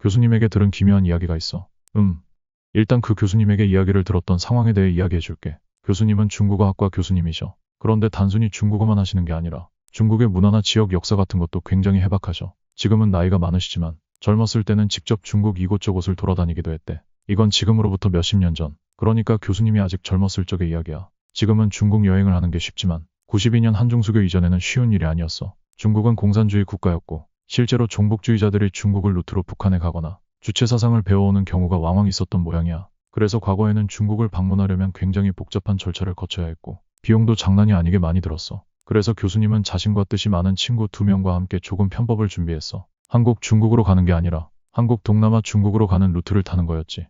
교수님에게 들은 기묘한 이야기가 있어. 일단 그 교수님에게 이야기를 들었던 상황에 대해 이야기해줄게. 교수님은 중국어학과 교수님이셔. 그런데 단순히 중국어만 하시는 게 아니라 중국의 문화나 지역 역사 같은 것도 굉장히 해박하셔. 지금은 나이가 많으시지만 젊었을 때는 직접 중국 이곳저곳을 돌아다니기도 했대. 이건 지금으로부터 몇십 년 전. 그러니까 교수님이 아직 젊었을 적의 이야기야. 지금은 중국 여행을 하는 게 쉽지만 92년 한중수교 이전에는 쉬운 일이 아니었어. 중국은 공산주의 국가였고 실제로 종북주의자들이 중국을 루트로 북한에 가거나 주체사상을 배워오는 경우가 왕왕 있었던 모양이야. 그래서 과거에는 중국을 방문하려면 굉장히 복잡한 절차를 거쳐야 했고 비용도 장난이 아니게 많이 들었어. 그래서 교수님은 자신과 뜻이 많은 친구 2명과 함께 조금 편법을 준비했어. 한국 중국으로 가는 게 아니라 한국 동남아 중국으로 가는 루트를 타는 거였지.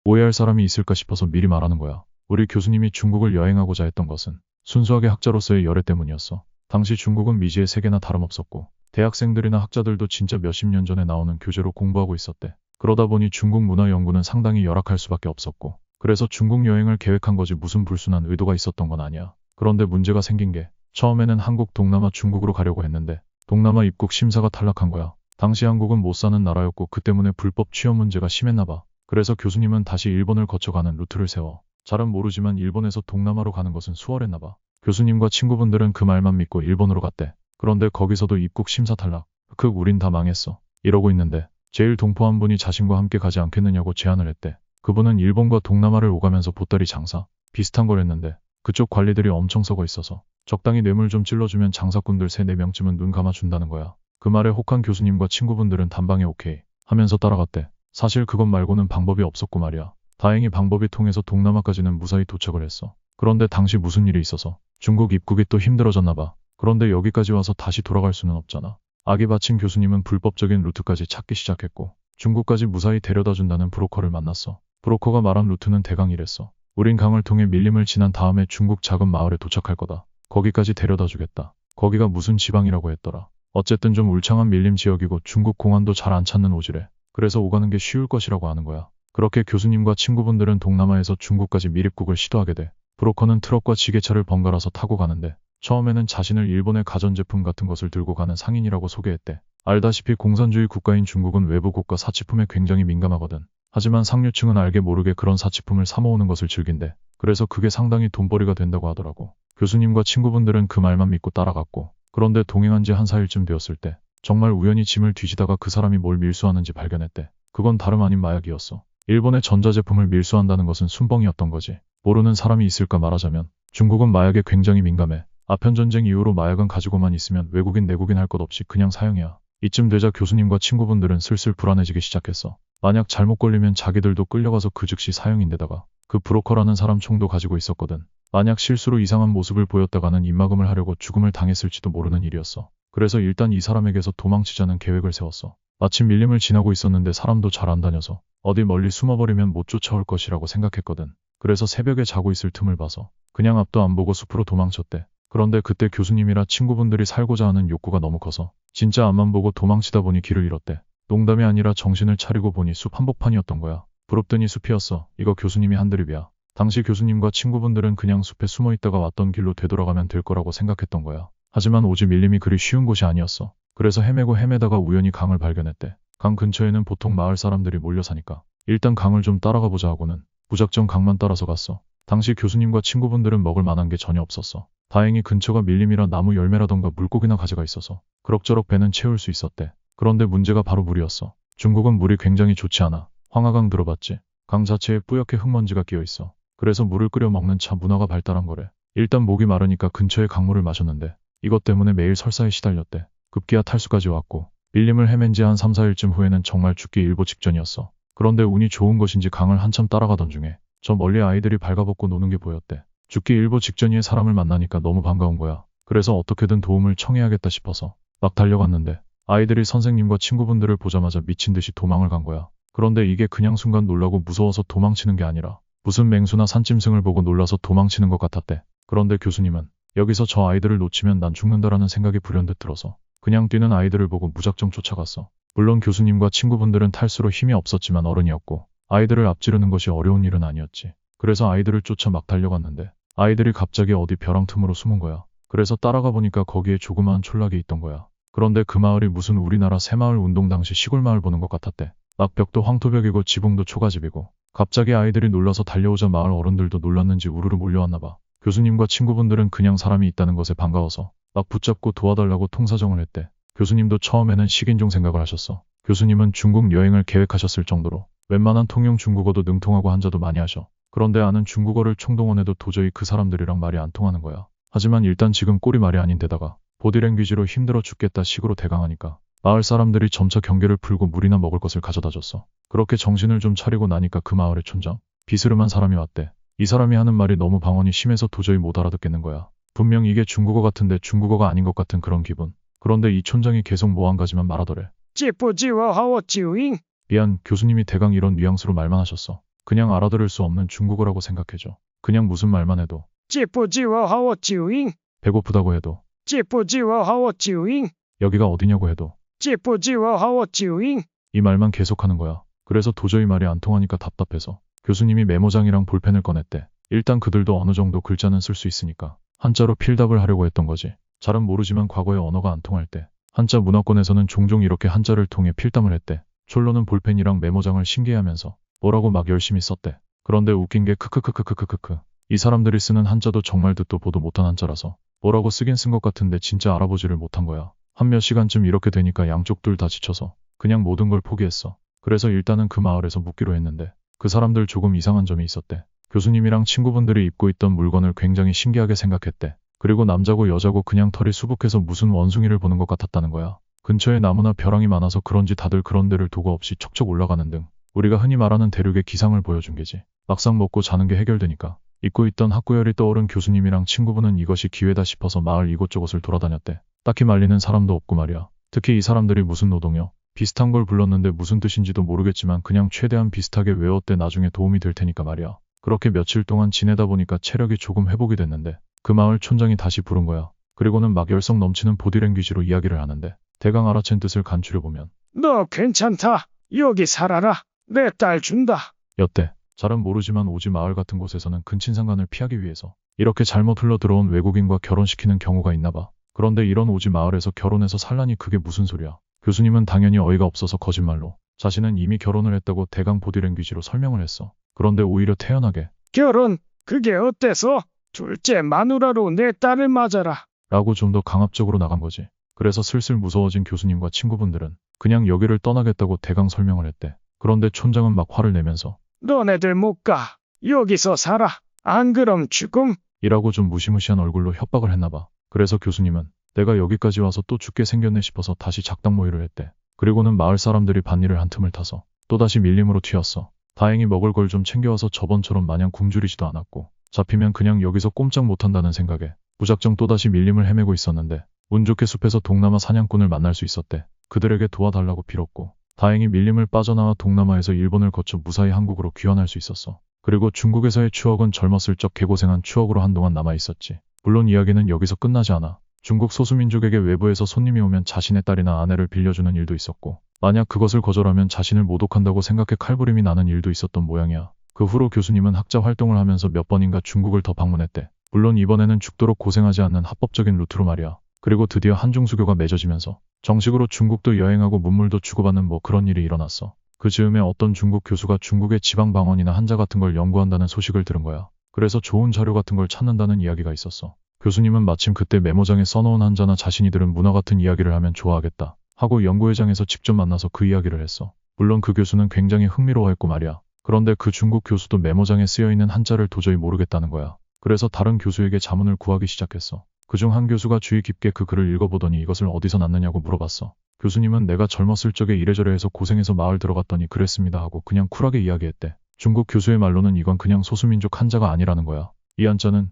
오해할 사람이 있을까 싶어서 미리 말하는 거야. 우리 교수님이 중국을 여행하고자 했던 것은 순수하게 학자로서의 열애 때문이었어. 당시 중국은 미지의 세계나 다름없었고 대학생들이나 학자들도 진짜 몇십 년 전에 나오는 교재로 공부하고 있었대. 그러다 보니 중국 문화 연구는 상당히 열악할 수밖에 없었고 그래서 중국 여행을 계획한 거지 무슨 불순한 의도가 있었던 건 아니야. 그런데 문제가 생긴 게 처음에는 한국 동남아 중국으로 가려고 했는데 동남아 입국 심사가 탈락한 거야. 당시 한국은 못 사는 나라였고 그 때문에 불법 취업 문제가 심했나 봐. 그래서 교수님은 다시 일본을 거쳐가는 루트를 세워. 잘은 모르지만 일본에서 동남아로 가는 것은 수월했나 봐. 교수님과 친구분들은 그 말만 믿고 일본으로 갔대. 그런데 거기서도 입국 심사 탈락. 우린 다 망했어. 이러고 있는데 제일 동포한 분이 자신과 함께 가지 않겠느냐고 제안을 했대. 그분은 일본과 동남아를 오가면서 보따리 장사 비슷한 걸 했는데 그쪽 관리들이 엄청 썩어 있어서 적당히 뇌물 좀 찔러주면 장사꾼들 3-4명쯤은 눈 감아준다는 거야. 그 말에 혹한 교수님과 친구분들은 단방에 오케이 하면서 따라갔대. 사실 그것 말고는 방법이 없었고 말이야. 다행히 방법이 통해서 동남아까지는 무사히 도착을 했어. 그런데 당시 무슨 일이 있어서 중국 입국이 또 힘들어졌나 봐. 그런데 여기까지 와서 다시 돌아갈 수는 없잖아. 악이 바친 교수님은 불법적인 루트까지 찾기 시작했고 중국까지 무사히 데려다준다는 브로커를 만났어. 브로커가 말한 루트는 대강 이랬어. 우린 강을 통해 밀림을 지난 다음에 중국 작은 마을에 도착할 거다. 거기까지 데려다주겠다. 거기가 무슨 지방이라고 했더라. 어쨌든 좀 울창한 밀림 지역이고 중국 공안도 잘 안 찾는 오지래. 그래서 오가는 게 쉬울 것이라고 하는 거야. 그렇게 교수님과 친구분들은 동남아에서 중국까지 밀입국을 시도하게 돼. 브로커는 트럭과 지게차를 번갈아서 타고 가는데 처음에는 자신을 일본의 가전제품 같은 것을 들고 가는 상인이라고 소개했대. 알다시피 공산주의 국가인 중국은 외부 국가 사치품에 굉장히 민감하거든. 하지만 상류층은 알게 모르게 그런 사치품을 사모으는 것을 즐긴대. 그래서 그게 상당히 돈벌이가 된다고 하더라고. 교수님과 친구분들은 그 말만 믿고 따라갔고 그런데 동행한 지 한 4일쯤 되었을 때 정말 우연히 짐을 뒤지다가 그 사람이 뭘 밀수하는지 발견했대. 그건 다름 아닌 마약이었어. 일본의 전자제품을 밀수한다는 것은 순봉이었던 거지. 모르는 사람이 있을까 말하자면 중국은 마약에 굉장히 민감해. 아편전쟁 이후로 마약은 가지고만 있으면 외국인 내국인 할 것 없이 그냥 사형이야. 이쯤 되자 교수님과 친구분들은 슬슬 불안해지기 시작했어. 만약 잘못 걸리면 자기들도 끌려가서 그 즉시 사형인데다가 그 브로커라는 사람 총도 가지고 있었거든. 만약 실수로 이상한 모습을 보였다가는 입막음을 하려고 죽음을 당했을지도 모르는 일이었어. 그래서 일단 이 사람에게서 도망치자는 계획을 세웠어. 마침 밀림을 지나고 있었는데 사람도 잘 안 다녀서 어디 멀리 숨어버리면 못 쫓아올 것이라고 생각했거든. 그래서 새벽에 자고 있을 틈을 봐서 그냥 앞도 안 보고 숲으로 도망쳤대. 그런데 그때 교수님이라 친구분들이 살고자 하는 욕구가 너무 커서 진짜 앞만 보고 도망치다 보니 길을 잃었대. 농담이 아니라 정신을 차리고 보니 숲 한복판이었던 거야. 부럽더니 숲이었어. 이거 교수님이 한 드립이야. 당시 교수님과 친구분들은 그냥 숲에 숨어 있다가 왔던 길로 되돌아가면 될 거라고 생각했던 거야. 하지만 오지 밀림이 그리 쉬운 곳이 아니었어. 그래서 헤매고 헤매다가 우연히 강을 발견했대. 강 근처에는 보통 마을 사람들이 몰려 사니까 일단 강을 좀 따라가 보자 하고는 무작정 강만 따라서 갔어. 당시 교수님과 친구분들은 먹을 만한 게 전혀 없었어. 다행히 근처가 밀림이라 나무 열매라던가 물고기나 가지가 있어서 그럭저럭 배는 채울 수 있었대. 그런데 문제가 바로 물이었어. 중국은 물이 굉장히 좋지 않아. 황하강 들어봤지? 강 자체에 뿌옇게 흙먼지가 끼어 있어. 그래서 물을 끓여 먹는 차 문화가 발달한 거래. 일단 목이 마르니까 근처의 강물을 마셨는데 이것 때문에 매일 설사에 시달렸대. 급기야 탈수까지 왔고 밀림을 헤맨 지 한 3-4일쯤 후에는 정말 죽기 일보 직전이었어. 그런데 운이 좋은 것인지 강을 한참 따라가던 중에 저 멀리 아이들이 발가벗고 노는 게 보였대. 죽기 일보 직전이에 사람을 만나니까 너무 반가운 거야. 그래서 어떻게든 도움을 청해야겠다 싶어서 막 달려갔는데 아이들이 선생님과 친구분들을 보자마자 미친 듯이 도망을 간 거야. 그런데 이게 그냥 순간 놀라고 무서워서 도망치는 게 아니라 무슨 맹수나 산짐승을 보고 놀라서 도망치는 것 같았대. 그런데 교수님은 여기서 저 아이들을 놓치면 난 죽는다라는 생각이 불현듯 들어서 그냥 뛰는 아이들을 보고 무작정 쫓아갔어. 물론 교수님과 친구분들은 탈수로 힘이 없었지만 어른이었고 아이들을 앞지르는 것이 어려운 일은 아니었지. 그래서 아이들을 쫓아 막 달려갔는데 아이들이 갑자기 어디 벼랑 틈으로 숨은 거야. 그래서 따라가 보니까 거기에 조그마한 촌락이 있던 거야. 그런데 그 마을이 무슨 우리나라 새마을 운동 당시 시골 마을 보는 것 같았대. 낙벽도 황토벽이고 지붕도 초가집이고 갑자기 아이들이 놀라서 달려오자 마을 어른들도 놀랐는지 우르르 몰려왔나 봐. 교수님과 친구분들은 그냥 사람이 있다는 것에 반가워서 막 붙잡고 도와달라고 통사정을 했대. 교수님도 처음에는 식인종 생각을 하셨어. 교수님은 중국 여행을 계획하셨을 정도로 웬만한 통용 중국어도 능통하고 한자도 많이 하셔. 그런데 아는 중국어를 총동원해도 도저히 그 사람들이랑 말이 안 통하는 거야. 하지만 일단 지금 꼴이 말이 아닌 데다가 보디랭귀지로 힘들어 죽겠다 식으로 대강하니까 마을 사람들이 점차 경계를 풀고 물이나 먹을 것을 가져다 줬어. 그렇게 정신을 좀 차리고 나니까 그 마을의 촌장, 비스름한 사람이 왔대. 이 사람이 하는 말이 너무 방언이 심해서 도저히 못 알아듣겠는 거야. 분명 이게 중국어 같은데 중국어가 아닌 것 같은 그런 기분. 그런데 이 촌장이 계속 뭐 한 가지만 말하더래. 찌뿌지워하워찌우잉. 미안, 교수님이 대강 이런 뉘앙스로 말만 하셨어. 그냥 알아들을 수 없는 중국어라고 생각해줘. 그냥 무슨 말만 해도. 찌뿌지워하워찌우잉. 배고프다고 해도. 찌뿌지워하워찌우잉. 여기가 어디냐고 해도. 찌뿌지워하워찌우잉. 이 말만 계속하는 거야. 그래서 도저히 말이 안 통하니까 답답해서 교수님이 메모장이랑 볼펜을 꺼냈대. 일단 그들도 어느 정도 글자는 쓸 수 있으니까 한자로 필답을 하려고 했던 거지. 잘은 모르지만 과거에 언어가 안 통할 때 한자 문화권에서는 종종 이렇게 한자를 통해 필담을 했대. 촐로는 볼펜이랑 메모장을 신기해하면서 뭐라고 막 열심히 썼대. 그런데 웃긴 게 크크크크크크크크. 이 사람들이 쓰는 한자도 정말 듣도 보도 못한 한자라서 뭐라고 쓰긴 쓴 것 같은데 진짜 알아보지를 못한 거야. 한 몇 시간쯤 이렇게 되니까 양쪽 둘 다 지쳐서 그냥 모든 걸 포기했어. 그래서 일단은 그 마을에서 묵기로 했는데 그 사람들 조금 이상한 점이 있었대. 교수님이랑 친구분들이 입고 있던 물건을 굉장히 신기하게 생각했대. 그리고 남자고 여자고 그냥 털이 수북해서 무슨 원숭이를 보는 것 같았다는 거야. 근처에 나무나 벼랑이 많아서 그런지 다들 그런 데를 도구 없이 척척 올라가는 등 우리가 흔히 말하는 대륙의 기상을 보여준 게지. 막상 먹고 자는 게 해결되니까 잊고 있던 학구열이 떠오른 교수님이랑 친구분은 이것이 기회다 싶어서 마을 이곳저곳을 돌아다녔대. 딱히 말리는 사람도 없고 말이야. 특히 이 사람들이 무슨 노동요? 비슷한 걸 불렀는데 무슨 뜻인지도 모르겠지만 그냥 최대한 비슷하게 외웠대. 나중에 도움이 될 테니까 말이야. 그렇게 며칠 동안 지내다 보니까 체력이 조금 회복이 됐는데 그 마을 촌장이 다시 부른 거야. 그리고는 막 열성 넘치는 보디랭귀지로 이야기를 하는데 대강 알아챈 뜻을 간추려보면 너 괜찮다. 여기 살아라. 내 딸 준다. 였대. 잘은 모르지만 오지 마을 같은 곳에서는 근친상간을 피하기 위해서 이렇게 잘못 흘러 들어온 외국인과 결혼시키는 경우가 있나 봐. 그런데 이런 오지 마을에서 결혼해서 살라니 그게 무슨 소리야. 교수님은 당연히 어이가 없어서 거짓말로 자신은 이미 결혼을 했다고 대강 보디랭귀지로 설명을 했어. 그런데 오히려 태연하게 결혼, 그게 어때서? 둘째 마누라로 내 딸을 맞아라. 라고 좀 더 강압적으로 나간 거지. 그래서 슬슬 무서워진 교수님과 친구분들은 그냥 여기를 떠나겠다고 대강 설명을 했대. 그런데 촌장은 막 화를 내면서 너네들 못 가. 여기서 살아. 안 그럼 죽음. 이라고 좀 무시무시한 얼굴로 협박을 했나 봐. 그래서 교수님은 내가 여기까지 와서 또 죽게 생겼네 싶어서 다시 작당 모의를 했대. 그리고는 마을 사람들이 밭일을 한 틈을 타서 또다시 밀림으로 튀었어. 다행히 먹을 걸 좀 챙겨와서 저번처럼 마냥 굶주리지도 않았고 잡히면 그냥 여기서 꼼짝 못한다는 생각에 무작정 또다시 밀림을 헤매고 있었는데 운 좋게 숲에서 동남아 사냥꾼을 만날 수 있었대. 그들에게 도와달라고 빌었고 다행히 밀림을 빠져나와 동남아에서 일본을 거쳐 무사히 한국으로 귀환할 수 있었어. 그리고 중국에서의 추억은 젊었을 적 개고생한 추억으로 한동안 남아있었지. 물론 이야기는 여기서 끝나지 않아. 중국 소수민족에게 외부에서 손님이 오면 자신의 딸이나 아내를 빌려주는 일도 있었고 만약 그것을 거절하면 자신을 모독한다고 생각해 칼부림이 나는 일도 있었던 모양이야. 그 후로 교수님은 학자 활동을 하면서 몇 번인가 중국을 더 방문했대. 물론 이번에는 죽도록 고생하지 않는 합법적인 루트로 말이야. 그리고 드디어 한중수교가 맺어지면서 정식으로 중국도 여행하고 문물도 주고받는 뭐 그런 일이 일어났어. 그 즈음에 어떤 중국 교수가 중국의 지방방언이나 한자 같은 걸 연구한다는 소식을 들은 거야. 그래서 좋은 자료 같은 걸 찾는다는 이야기가 있었어. 교수님은 마침 그때 메모장에 써놓은 한자나 자신이 들은 문화 같은 이야기를 하면 좋아하겠다 하고 연구회장에서 직접 만나서 그 이야기를 했어. 물론 그 교수는 굉장히 흥미로워했고 말이야. 그런데 그 중국 교수도 메모장에 쓰여있는 한자를 도저히 모르겠다는 거야. 그래서 다른 교수에게 자문을 구하기 시작했어. 그중 한 교수가 주의 깊게 그 글을 읽어보더니 이것을 어디서 났느냐고 물어봤어. 교수님은 내가 젊었을 적에 이래저래 해서 고생해서 마을 들어갔더니 그랬습니다 하고 그냥 쿨하게 이야기했대. 중국 교수의 말로는 이건 그냥 소수민족 한자가 아니라는 거야. 이 한자는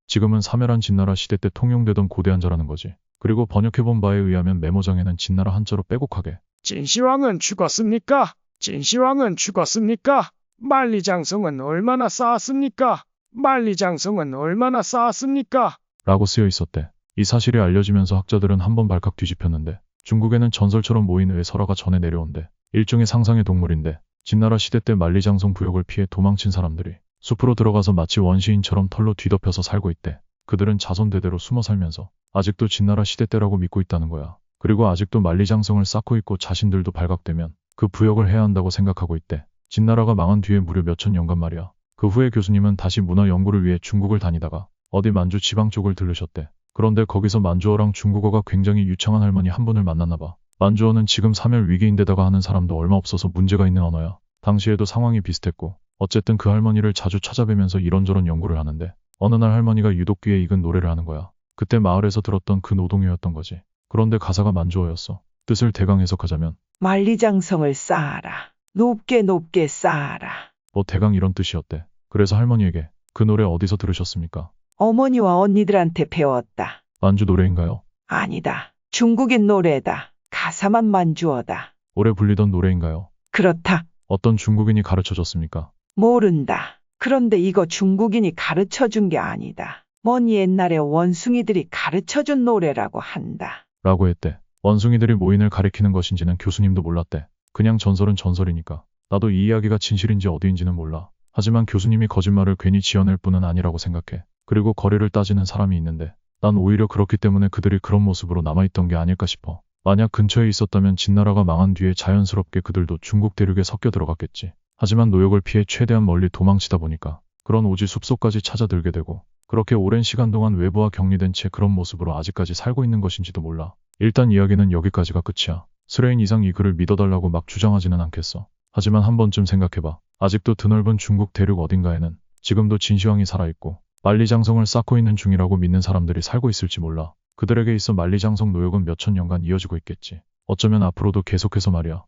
지금은 사멸한 진나라 시대 때 통용되던 고대 한자라는 거지. 그리고 번역해본 바에 의하면 메모장에는 진나라 한자로 빼곡하게 진시황은 죽었습니까? 진시황은 죽었습니까? 만리장성은 얼마나 쌓았습니까? 만리장성은 얼마나 쌓았습니까? 라고 쓰여 있었대. 이 사실이 알려지면서 학자들은 한번 발칵 뒤집혔는데 중국에는 전설처럼 모인 의설화가 전해 내려온대. 일종의 상상의 동물인데 진나라 시대 때 만리장성 부역을 피해 도망친 사람들이 숲으로 들어가서 마치 원시인처럼 털로 뒤덮여서 살고 있대. 그들은 자손대대로 숨어 살면서 아직도 진나라 시대 때라고 믿고 있다는 거야. 그리고 아직도 만리장성을 쌓고 있고 자신들도 발각되면 그 부역을 해야 한다고 생각하고 있대. 진나라가 망한 뒤에 무려 몇천 년간 말이야. 그 후에 교수님은 다시 문화 연구를 위해 중국을 다니다가 어디 만주 지방 쪽을 들르셨대. 그런데 거기서 만주어랑 중국어가 굉장히 유창한 할머니 한 분을 만났나 봐. 만주어는 지금 사멸 위기인데다가 하는 사람도 얼마 없어서 문제가 있는 언어야. 당시에도 상황이 비슷했고 어쨌든 그 할머니를 자주 찾아뵈면서 이런저런 연구를 하는데 어느 날 할머니가 유독 귀에 익은 노래를 하는 거야. 그때 마을에서 들었던 그 노동요였던 거지. 그런데 가사가 만주어였어. 뜻을 대강 해석하자면 만리장성을 쌓아라. 높게 높게 쌓아라. 뭐 대강 이런 뜻이었대. 그래서 할머니에게 그 노래 어디서 들으셨습니까? 어머니와 언니들한테 배웠다. 만주 노래인가요? 아니다. 중국인 노래다. 가사만 만주어다. 오래 불리던 노래인가요? 그렇다. 어떤 중국인이 가르쳐줬습니까? 모른다. 그런데 이거 중국인이 가르쳐준 게 아니다. 먼 옛날에 원숭이들이 가르쳐준 노래라고 한다. 라고 했대. 원숭이들이 모인을 가리키는 것인지는 교수님도 몰랐대. 그냥 전설은 전설이니까. 나도 이 이야기가 진실인지 어디인지는 몰라. 하지만 교수님이 거짓말을 괜히 지어낼 뿐은 아니라고 생각해. 그리고 거리를 따지는 사람이 있는데 난 오히려 그렇기 때문에 그들이 그런 모습으로 남아있던 게 아닐까 싶어. 만약 근처에 있었다면 진나라가 망한 뒤에 자연스럽게 그들도 중국 대륙에 섞여 들어갔겠지. 하지만 노역을 피해 최대한 멀리 도망치다 보니까 그런 오지 숲속까지 찾아들게 되고 그렇게 오랜 시간 동안 외부와 격리된 채 그런 모습으로 아직까지 살고 있는 것인지도 몰라. 일단 이야기는 여기까지가 끝이야. 스레인 이상 이 글을 믿어달라고 막 주장하지는 않겠어. 하지만 한 번쯤 생각해봐. 아직도 드넓은 중국 대륙 어딘가에는 지금도 진시황이 살아있고 만리장성을 쌓고 있는 중이라고 믿는 사람들이 살고 있을지 몰라. 그들에게 있어 만리장성 노역은 몇천 년간 이어지고 있겠지. 어쩌면 앞으로도 계속해서 말이야.